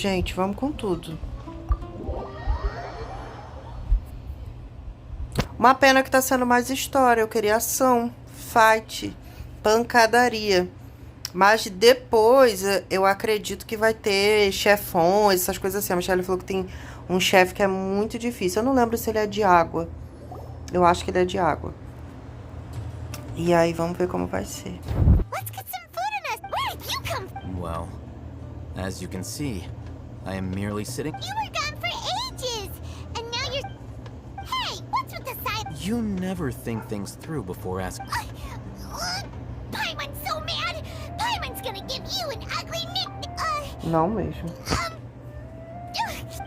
Gente, vamos com tudo. Uma pena que tá sendo mais história. Eu queria ação, fight, pancadaria. Mas depois eu acredito que vai ter chefões, essas coisas assim. A Michelle falou que tem um chefe que é muito difícil. Eu não lembro se ele é de água. Eu acho que ele é de água. E aí vamos ver como vai ser. Let's get some food in us. Where did you come from? Well, as you can see, I am merely sitting. You were gone for ages, and now you're. Hey, what's with the silence? You never think things through before asking. Paimon's so mad. Paimon's gonna give you an ugly nick. Não mesmo.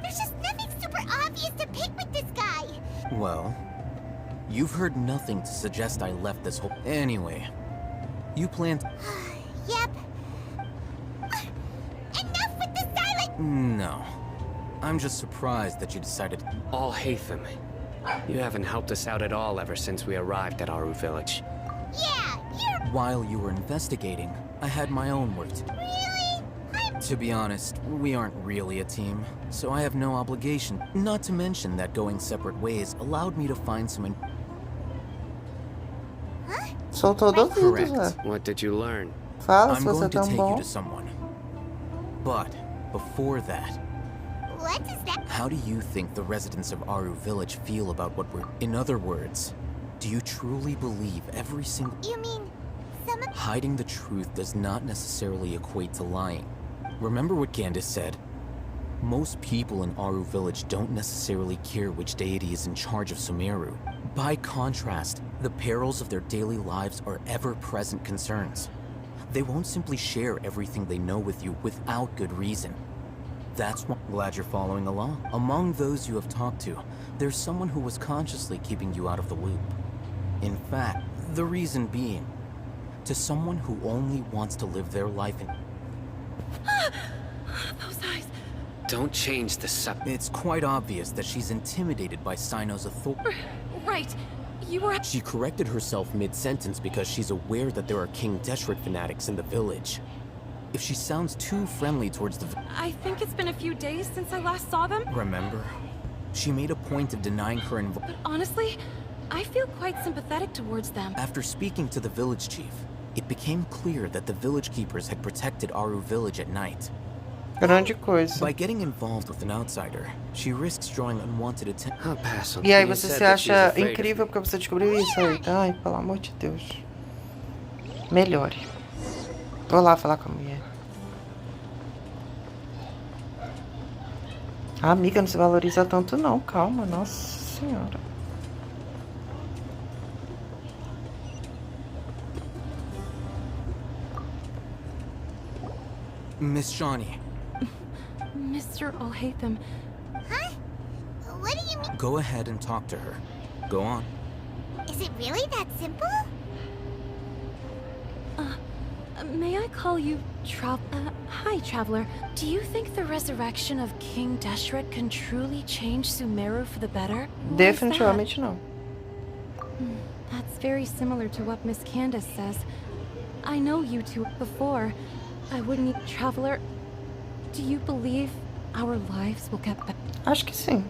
There's just nothing super obvious to pick with this guy. Well, you've heard nothing to suggest I left this whole. Anyway, you planned. Yep. Enough with the silence. No. I'm just surprised that you decided. Alhaitham, you haven't helped us out at all ever since we arrived at Aru village. Yeah, you're While you were investigating, I had my own work to do. really. To be honest, we aren't really a team, so I have no obligation. Not to mention that going separate ways allowed me to find some. Soltou do ouvido, Zé. Correct. What did you learn? Fala se I'm você é going to tão take bom. you to someone. But before that, What is that? how do you think the residents of Aru village feel about what we're? In other words, do you truly believe every single? You mean some of. Hiding the truth does not necessarily equate to lying. Remember what Candace said? Most people in Aru village don't necessarily care which deity is in charge of Sumeru. By contrast, the perils of their daily lives are ever-present concerns. They won't simply share everything they know with you without good reason. That's why I'm glad you're following along. Among those you have talked to, there's someone who was consciously keeping you out of the loop. In fact, the reason being, to someone who only wants to live their life in... Those eyes. Don't change the subject. It's quite obvious that she's intimidated by Sino's authority. Right. You were. She corrected herself mid-sentence because she's aware that there are King Deshret fanatics in the village. If she sounds too friendly towards the... I think it's been a few days since I last saw them. Remember? She made a point of denying her involvement. But honestly, I feel quite sympathetic towards them. After speaking to the village chief, it became clear that the village keepers had protected Aru village at night. Grande coisa. By getting involved with an outsider, she risks drawing unwanted attention. I'll pass on. E aí You você said se that she's acha afraid of- incrível porque você descobriu isso aí. Ai, pelo amor de Deus. Melhore. Vou lá falar com a mulher. A amiga não se valoriza tanto não, calma, nossa senhora. Miss Shawnee, Mr. Alhaitham, Huh? What do you mean? go ahead and talk to her. Go on. Is it really that simple? may I call you hi, Traveler. Do you think the resurrection of King Deshret can truly change Sumeru for the better? Why is that? Definitivamente não. That's very similar to what Miss Candace says. I know you two before. I wouldn't... Traveler, do you believe our lives will get better? Acho que sim.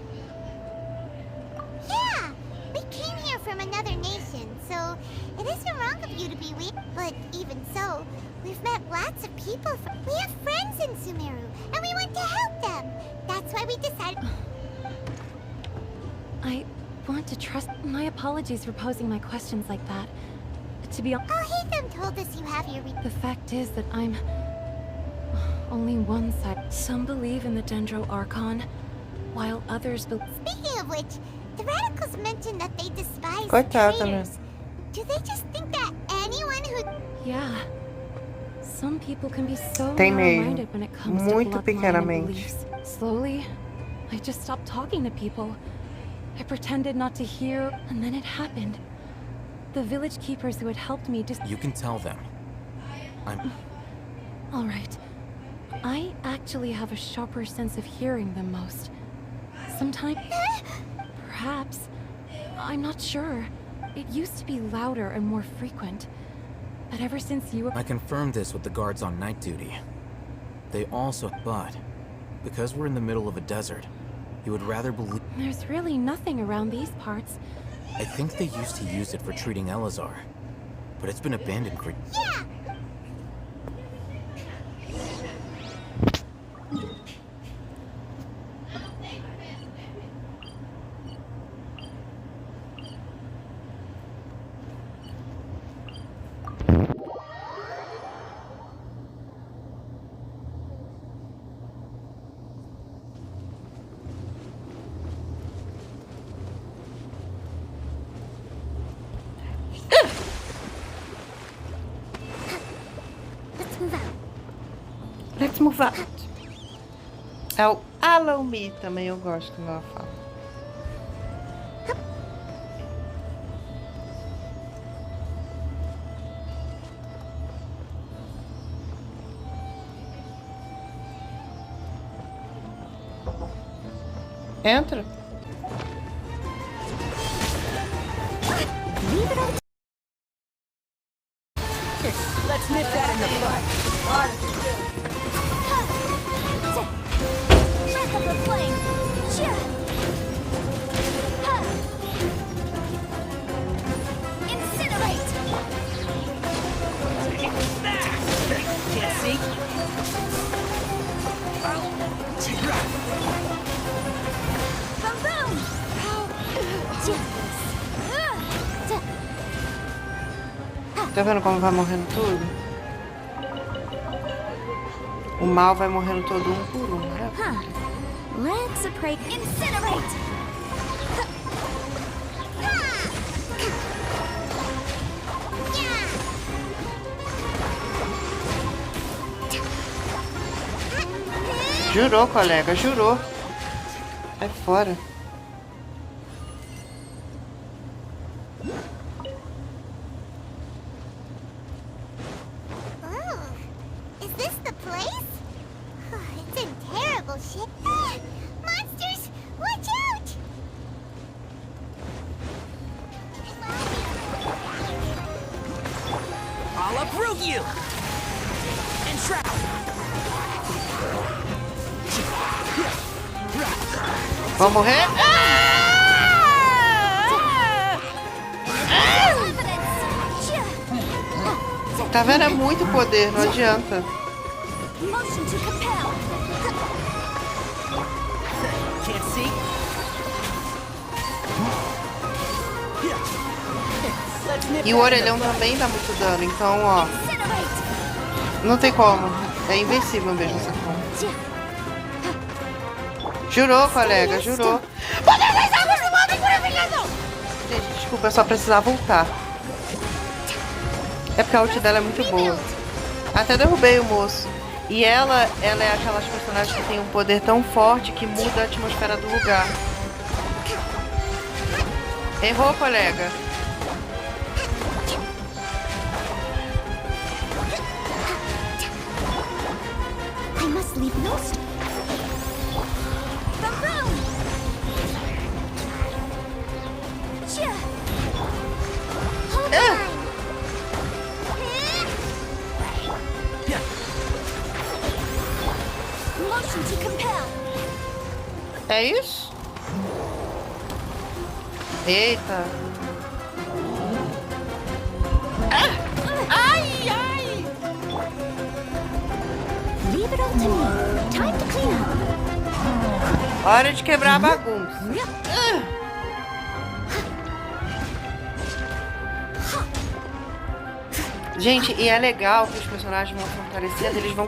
Yeah, we came here from another nation, so it isn't wrong of you to be weak. But even so, we've met lots of people. We have friends in Sumeru, and we want to help them. That's why we decided. I want to trust... My apologies for posing my questions like that. To be honest, Alhaitham told us you have your. the fact is that I'm... only one side. Some believe in the Dendro Archon, while others believe... Speaking of which, the radicals mentioned that they despise Coitada, né? traitors. Do they just think that anyone who? Yeah. Some people can be so Tem mesmo. narrow-minded when it comes to Muito bloodline and pequenamente. beliefs. Slowly, I just stopped talking to people. I pretended not to hear, and then it happened. The village keepers who had helped me just... You can tell them. I'm... All right. I actually have a sharper sense of hearing than most. Sometimes... Perhaps. I'm not sure. It used to be louder and more frequent. But ever since you... I confirmed this with the guards on night duty. They also... But Because we're in the middle of a desert, you would rather believe... There's really nothing around these parts. I think they used to use it for treating Elazar, but it's been abandoned for... Yeah! Let's move out. Let's move out. É o Allow Me também, eu gosto quando ela fala. Entra. Let's nip that in the butt. Breath of the flame. Incinerate. Can't see? Boom boom. Tá vendo como vai morrendo tudo? O mal vai morrendo todo um por um, né? Let's break. Incinerate. Jurou, colega, jurou. Sai fora. Oh, is this the place? It's in terrible shape. Monsters, watch out! I'll uproot you! And trap! Vão morrer? Tá vendo? É muito poder, não adianta. Motion to compel. Can't see? Let's nip E o that in the orelhão butt. também dá muito dano, então, ó, Incinerate. não tem como. É invencível mesmo essa forma. Jurou, colega, jurou. Gente, desculpa, eu só precisava voltar. É porque a ult dela é muito boa. Até derrubei o moço. E ela é aquelas personagens que tem um poder tão forte que muda a atmosfera do lugar. Errou, colega. I must leave no stone. Boom boom. Hold on. Motion to compel. É isso? Eita. Ai, ai. Leave it all to me. Time to clean up. Hora de quebrar a bagunça. Gente, e é legal que os personagens vão fortalecendo, eles vão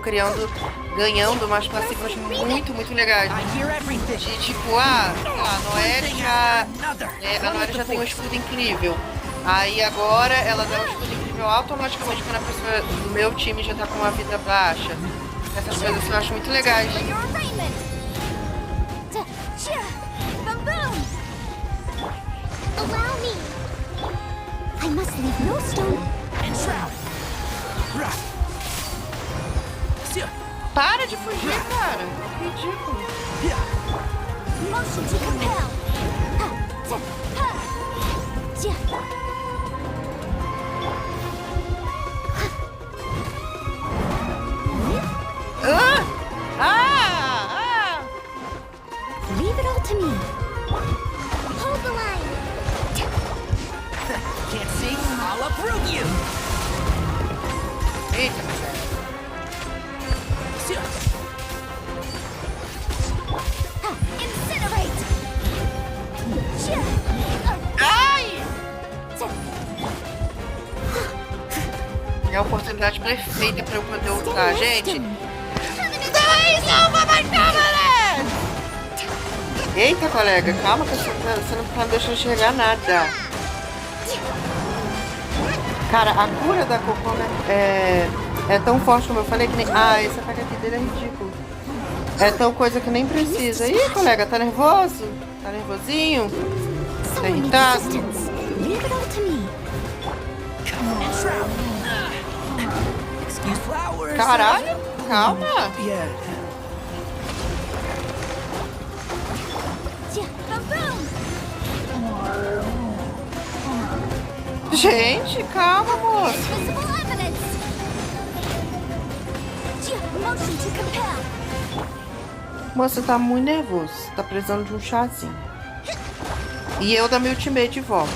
ganhando umas passivas muito legais. I hear everything. De tipo, a Noelle a Noelle já tem um escudo incrível. Aí agora ela dá um escudo incrível automaticamente quando a pessoa do meu time já tá com uma vida baixa. Essas coisas eu acho muito legais. For your arraignment. Boom boom. Allow me. I must leave no stone. And trap! Para de fugir, cara. Ridículo. Motion to compel. Ah! Ah! oportunidade perfeita pra eu poder ultar, gente. Salva mais câmeras! Eita, colega, calma que você não tá me deixando enxergar nada. Cara, a cura da Cocona é tão forte como eu falei que nem... Ah, esse ataque aqui dele é ridículo. É tão coisa que nem precisa. Ih, colega, tá nervoso? Tá nervosinho? Tá irritado? Caralho, calma. Gente, calma, moço. Moço, tá muito nervoso. Tá precisando de um chazinho. E eu da minha ultimate de volta.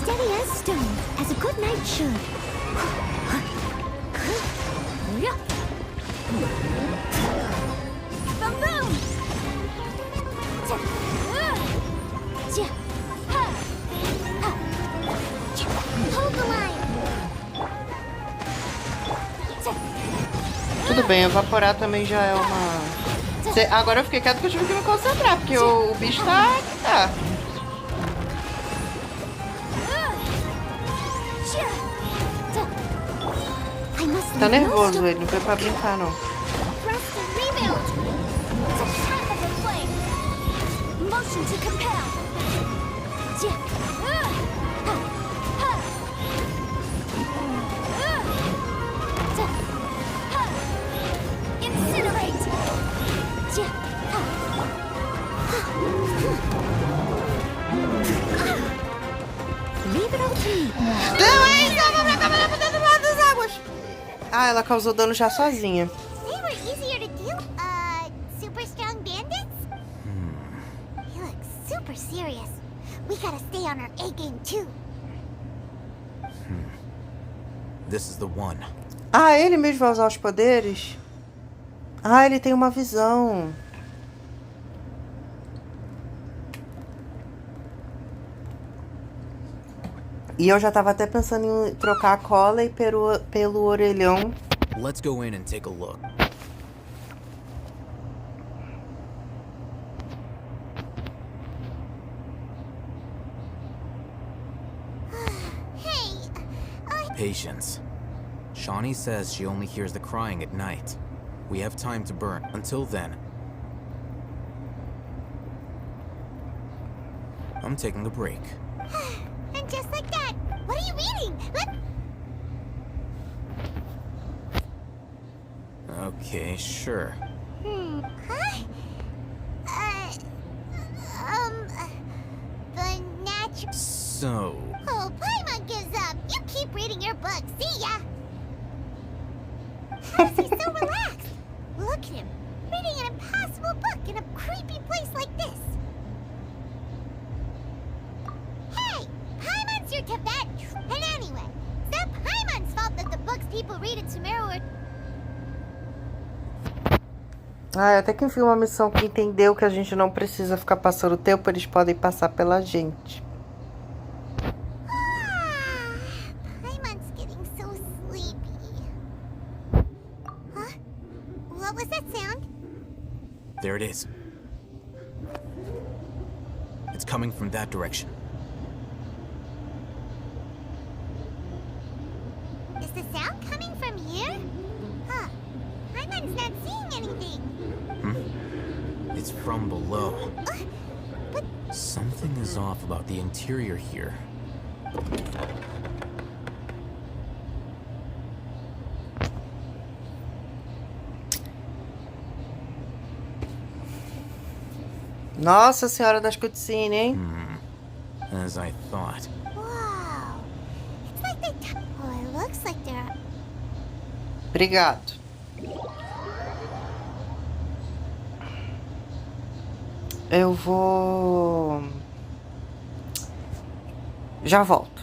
Steady as stone, as a good knight should. Boom, boom. Hold the line. Tudo bem, evaporar também já é uma... Agora eu fiquei quieto que eu tive que me concentrar, porque o bicho tá... Tá nervoso ele, não foi pra brincar não. Motion to compel. Incinerate. Leave it all to me. Não, é isso, eu vou pra câmera pra dentro das águas. Ah, ela causou dano já sozinha. They were easier to deal. Super strong bandits? He looks super serious. We gotta stay on our A game too. This is the one. Ah, ele mesmo vai usar os poderes? Ah, ele tem uma visão. E eu já tava até pensando em trocar a cola e pelo orelhão. Let's go in and take a look. Hey, Patience. Shawnee says she only hears the crying at night. We have time to burn. Until then, I'm taking a break. and just like that, what are you reading? Okay, sure. Huh? The natural. So, Oh, Paimon gives up. You keep reading your book. See ya. How is he so relaxed? Look at him, reading an impossible book in a creepy place like this. Hey, Paimon's your Tibet. And anyway, it's not Paimon's fault that the books people read in Sumeru are... Ah, até que enfim uma missão que entendeu que a gente não precisa ficar passando tempo, eles podem passar pela gente. Paimon's getting so sleepy. Huh? What was that sound? there it is. It's coming from that direction. Is the sound coming from here? Huh. Paimon's not seeing anything. It's from below. But Something is off about the interior here. Nossa Senhora das Cutscenes, hein? As I thought. wow. It's like they... Oh, it looks like they're... Obrigado. Eu vou... Já volto.